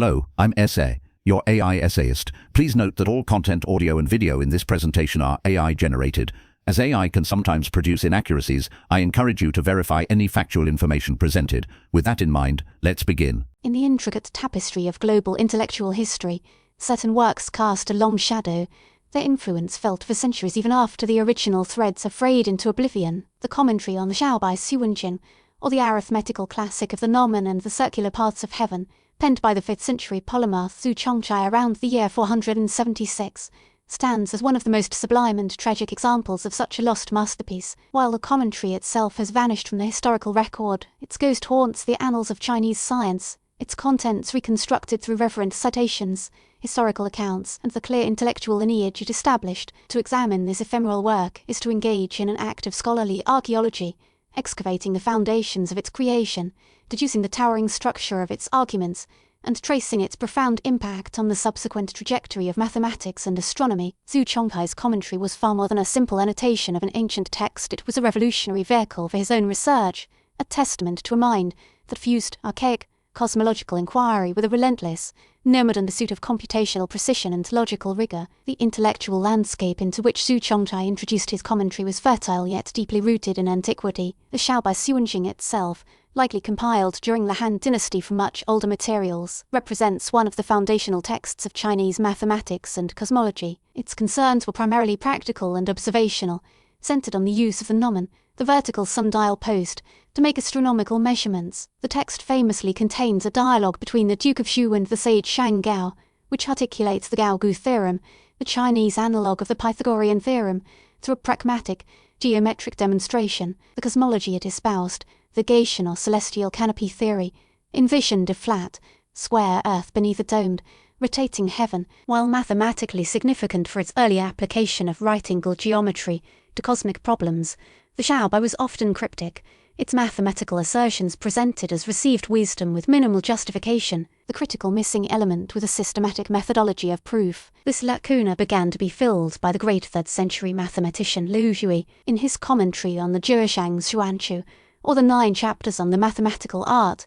Hello, I'm Essay, your AI essayist. Please note that all content, audio and video in this presentation are AI generated. As AI can sometimes produce inaccuracies, I encourage you to verify any factual information presented. With that in mind, let's begin. In the intricate tapestry of global intellectual history, certain works cast a long shadow, their influence felt for centuries even after the original threads are frayed into oblivion. The commentary on the Xiao by Zu Chongzhi, or the Arithmetical Classic of the Gnomon and the Circular Paths of Heaven, penned by the 5th century polymath Zu Chongzhi around the year 476, stands as one of the most sublime and tragic examples of such a lost masterpiece. While the commentary itself has vanished from the historical record, its ghost haunts the annals of Chinese science, its contents reconstructed through reverent citations, historical accounts, and the clear intellectual lineage it established. To examine this ephemeral work is to engage in an act of scholarly archaeology, excavating the foundations of its creation, deducing the towering structure of its arguments, and tracing its profound impact on the subsequent trajectory of mathematics and astronomy. Zu Chongzhi's commentary was far more than a simple annotation of an ancient text. It was a revolutionary vehicle for his own research, a testament to a mind that fused archaic cosmological inquiry with a relentless, nomad pursuit of computational precision and logical rigor. The intellectual landscape into which Zu Chongzhi introduced his commentary was fertile yet deeply rooted in antiquity. The Xiao by Zu Chongzhi itself, likely compiled during the Han Dynasty from much older materials, represents one of the foundational texts of Chinese mathematics and cosmology. Its concerns were primarily practical and observational, centered on the use of the gnomon, the vertical sundial post, to make astronomical measurements. The text famously contains a dialogue between the Duke of Shu and the sage Shang Gao, which articulates the Gao-Gu theorem, the Chinese analogue of the Pythagorean theorem, through a pragmatic, geometric demonstration. The cosmology it espoused, the Gaetian or celestial canopy theory, envisioned a flat, square earth beneath a domed, rotating heaven. While mathematically significant for its early application of right-angle geometry to cosmic problems, the Xiaobai was often cryptic, its mathematical assertions presented as received wisdom with minimal justification, the critical missing element with a systematic methodology of proof. This lacuna began to be filled by the great 3rd century mathematician Liu Hui in his commentary on the Zheshang Xuanchu, or the 9 chapters on the mathematical art.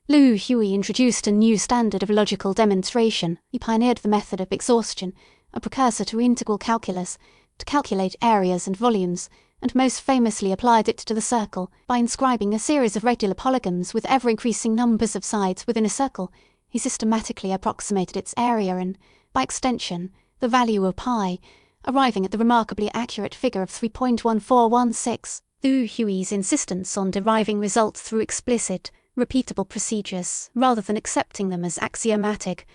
Liu Hui introduced a new standard of logical demonstration. He pioneered the method of exhaustion, a precursor to integral calculus, to calculate areas and volumes, and most famously applied it to the circle. By inscribing a series of regular polygons with ever-increasing numbers of sides within a circle, he systematically approximated its area and, by extension, the value of pi, arriving at the remarkably accurate figure of 3.1416. Liu Hui's insistence on deriving results through explicit, repeatable procedures, rather than accepting them as axiomatic,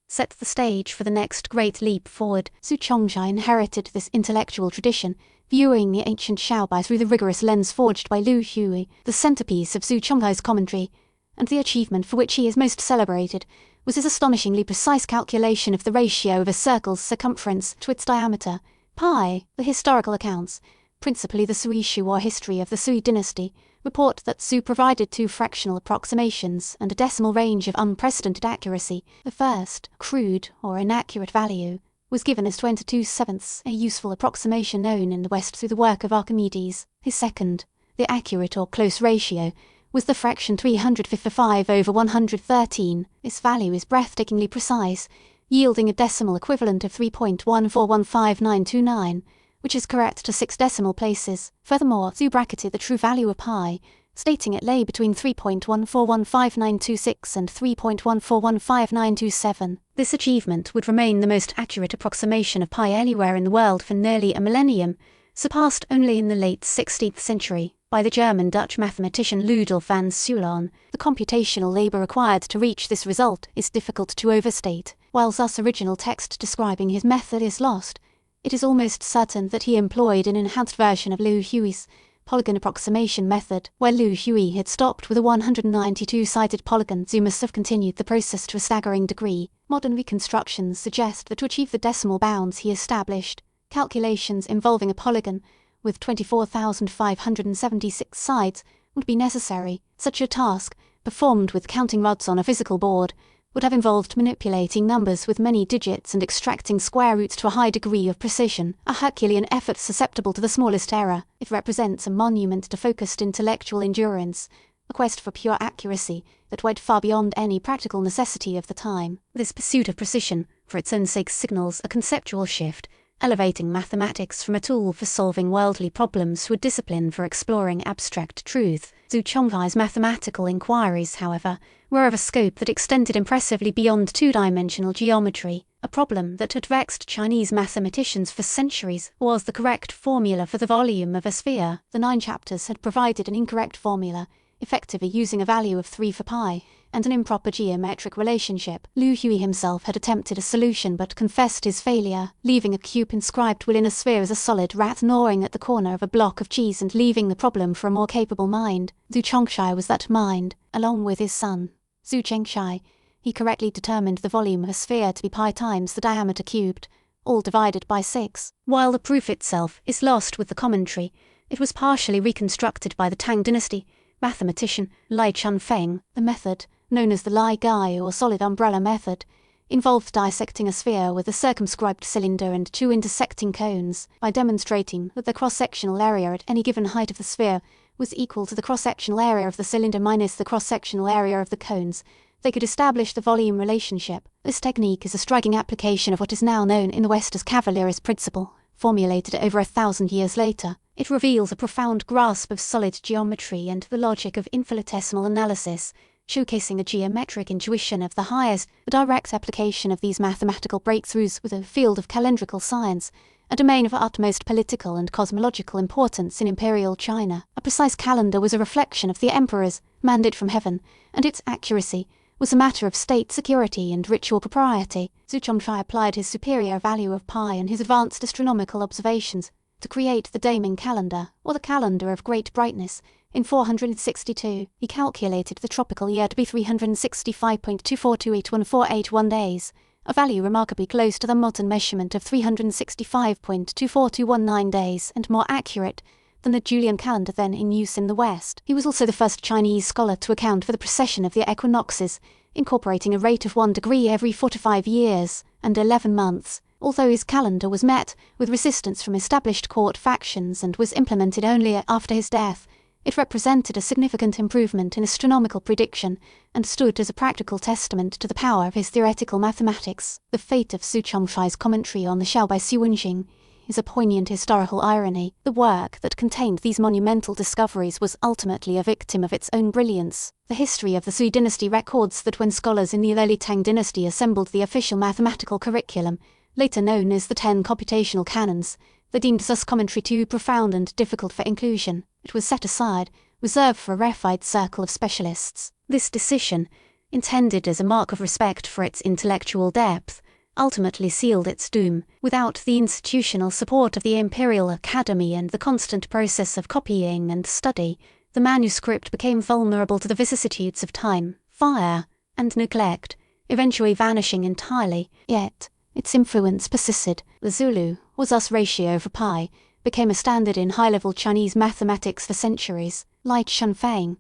set the stage for the next great leap forward. Zu Chongzhi inherited this intellectual tradition, viewing the ancient Xiaobai through the rigorous lens forged by Liu Hui. The centerpiece of Zu Chongzhi's commentary, and the achievement for which he is most celebrated, was his astonishingly precise calculation of the ratio of a circle's circumference to its diameter, pi. The historical accounts, principally the Sui Shu or history of the Sui dynasty, report that Zu provided 2 fractional approximations and a decimal range of unprecedented accuracy. The first, crude or inaccurate value, was given as 22/7, a useful approximation known in the West through the work of Archimedes. His second, the accurate or close ratio, was the fraction 355/113. This value is breathtakingly precise, yielding a decimal equivalent of 3.1415929, which is correct to 6 decimal places. Furthermore, Zu bracketed the true value of pi, stating it lay between 3.1415926 and 3.1415927. This achievement would remain the most accurate approximation of pi anywhere in the world for nearly a millennium, surpassed only in the late 16th century by the German-Dutch mathematician Ludolf van Suelon. The computational labor required to reach this result is difficult to overstate. While Zu's original text describing his method is lost, it is almost certain that he employed an enhanced version of Liu Hui's polygon approximation method. Where Liu Hui had stopped with a 192-sided polygon, Zu must have continued the process to a staggering degree. Modern reconstructions suggest that to achieve the decimal bounds he established, calculations involving a polygon with 24,576 sides would be necessary. Such a task, performed with counting rods on a physical board, would have involved manipulating numbers with many digits and extracting square roots to a high degree of precision, a Herculean effort susceptible to the smallest error. It represents a monument to focused intellectual endurance, a quest for pure accuracy that went far beyond any practical necessity of the time. This pursuit of precision, for its own sake, signals a conceptual shift, elevating mathematics from a tool for solving worldly problems to a discipline for exploring abstract truth. Zu Chongzhi's mathematical inquiries, however, were of a scope that extended impressively beyond two-dimensional geometry. A problem that had vexed Chinese mathematicians for centuries was the correct formula for the volume of a sphere. The 9 chapters had provided an incorrect formula, effectively using a value of 3 for pi, and an improper geometric relationship. Liu Hui himself had attempted a solution but confessed his failure, leaving a cube inscribed within a sphere as a solid rat gnawing at the corner of a block of cheese and leaving the problem for a more capable mind. Zu Chongzhi was that mind, along with his son. Zu Chongzhi, he correctly determined the volume of a sphere to be pi times the diameter cubed, all divided by 6. While the proof itself is lost with the commentary, it was partially reconstructed by the Tang dynasty mathematician Lai Chunfeng. The method, known as the Lai Gai or solid umbrella method, involved dissecting a sphere with a circumscribed cylinder and 2 intersecting cones by demonstrating that the cross-sectional area at any given height of the sphere was equal to the cross-sectional area of the cylinder minus the cross-sectional area of the cones. They could establish the volume relationship. This technique is a striking application of what is now known in the West as Cavalieri's principle, formulated over 1,000 years later. It reveals a profound grasp of solid geometry and the logic of infinitesimal analysis, showcasing a geometric intuition of the highest. The direct application of these mathematical breakthroughs with a field of calendrical science, a domain of utmost political and cosmological importance in imperial China. A precise calendar was a reflection of the emperor's mandate from heaven, and its accuracy was a matter of state security and ritual propriety. Zu Chongzhi applied his superior value of pi and his advanced astronomical observations to create the Daming calendar, or the calendar of great brightness, in 462. He calculated the tropical year to be 365.24281481 days, a value remarkably close to the modern measurement of 365.24219 days and more accurate than the Julian calendar then in use in the West. He was also the first Chinese scholar to account for the precession of the equinoxes, incorporating a rate of 1 degree every 4 to 5 years and 11 months. Although his calendar was met with resistance from established court factions and was implemented only after his death, it represented a significant improvement in astronomical prediction and stood as a practical testament to the power of his theoretical mathematics. The fate of Zu Chongzhi's commentary on the Xiaobai is a poignant historical irony. The work that contained these monumental discoveries was ultimately a victim of its own brilliance. The history of the Sui dynasty records that when scholars in the early Tang dynasty assembled the official mathematical curriculum, later known as the 10 computational canons, they deemed Zu's commentary too profound and difficult for inclusion. It was set aside, reserved for a rarefied circle of specialists. This decision, intended as a mark of respect for its intellectual depth, ultimately sealed its doom. Without the institutional support of the Imperial Academy and the constant process of copying and study, the manuscript became vulnerable to the vicissitudes of time, fire, and neglect, eventually vanishing entirely. Yet its influence persisted. The Zulu, or Zu's ratio for pi, became a standard in high-level Chinese mathematics for centuries. Lai Chunfeng,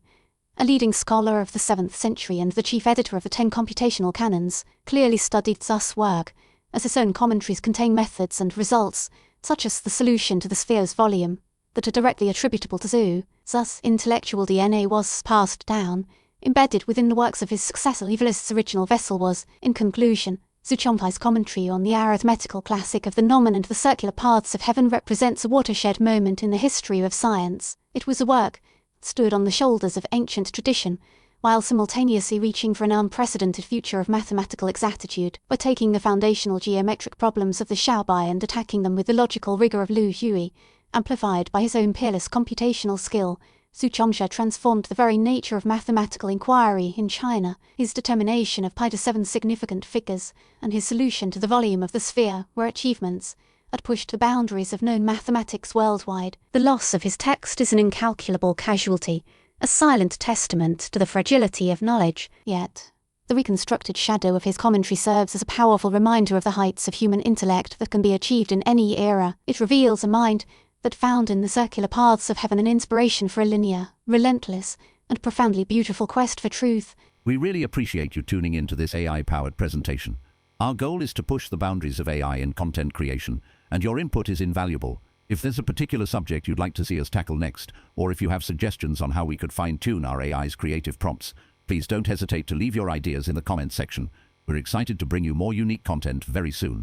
a leading scholar of the 7th century and the chief editor of the 10 computational canons, clearly studied Zu's work, as his own commentaries contain methods and results, such as the solution to the sphere's volume, that are directly attributable to Zu. Zu's intellectual DNA was passed down, embedded within the works of his successor. Evilist's original vessel was, in conclusion, Zu Chongzhi's commentary on the Arithmetical Classic of the Gnomon and the circular paths of heaven represents a watershed moment in the history of science. It was a work that stood on the shoulders of ancient tradition, while simultaneously reaching for an unprecedented future of mathematical exactitude. By taking the foundational geometric problems of the Xiaobai and attacking them with the logical rigor of Liu Hui, amplified by his own peerless computational skill, Zu Chongzhi transformed the very nature of mathematical inquiry in China. His determination of pi to 7 significant figures and his solution to the volume of the sphere were achievements that pushed the boundaries of known mathematics worldwide. The loss of his text is an incalculable casualty, a silent testament to the fragility of knowledge. Yet, the reconstructed shadow of his commentary serves as a powerful reminder of the heights of human intellect that can be achieved in any era. It reveals a mind that found in the circular paths of heaven an inspiration for a linear, relentless, and profoundly beautiful quest for truth. We really appreciate you tuning into this AI-powered presentation. Our goal is to push the boundaries of AI in content creation, and your input is invaluable. If there's a particular subject you'd like to see us tackle next, or if you have suggestions on how we could fine-tune our AI's creative prompts, please don't hesitate to leave your ideas in the comments section. We're excited to bring you more unique content very soon.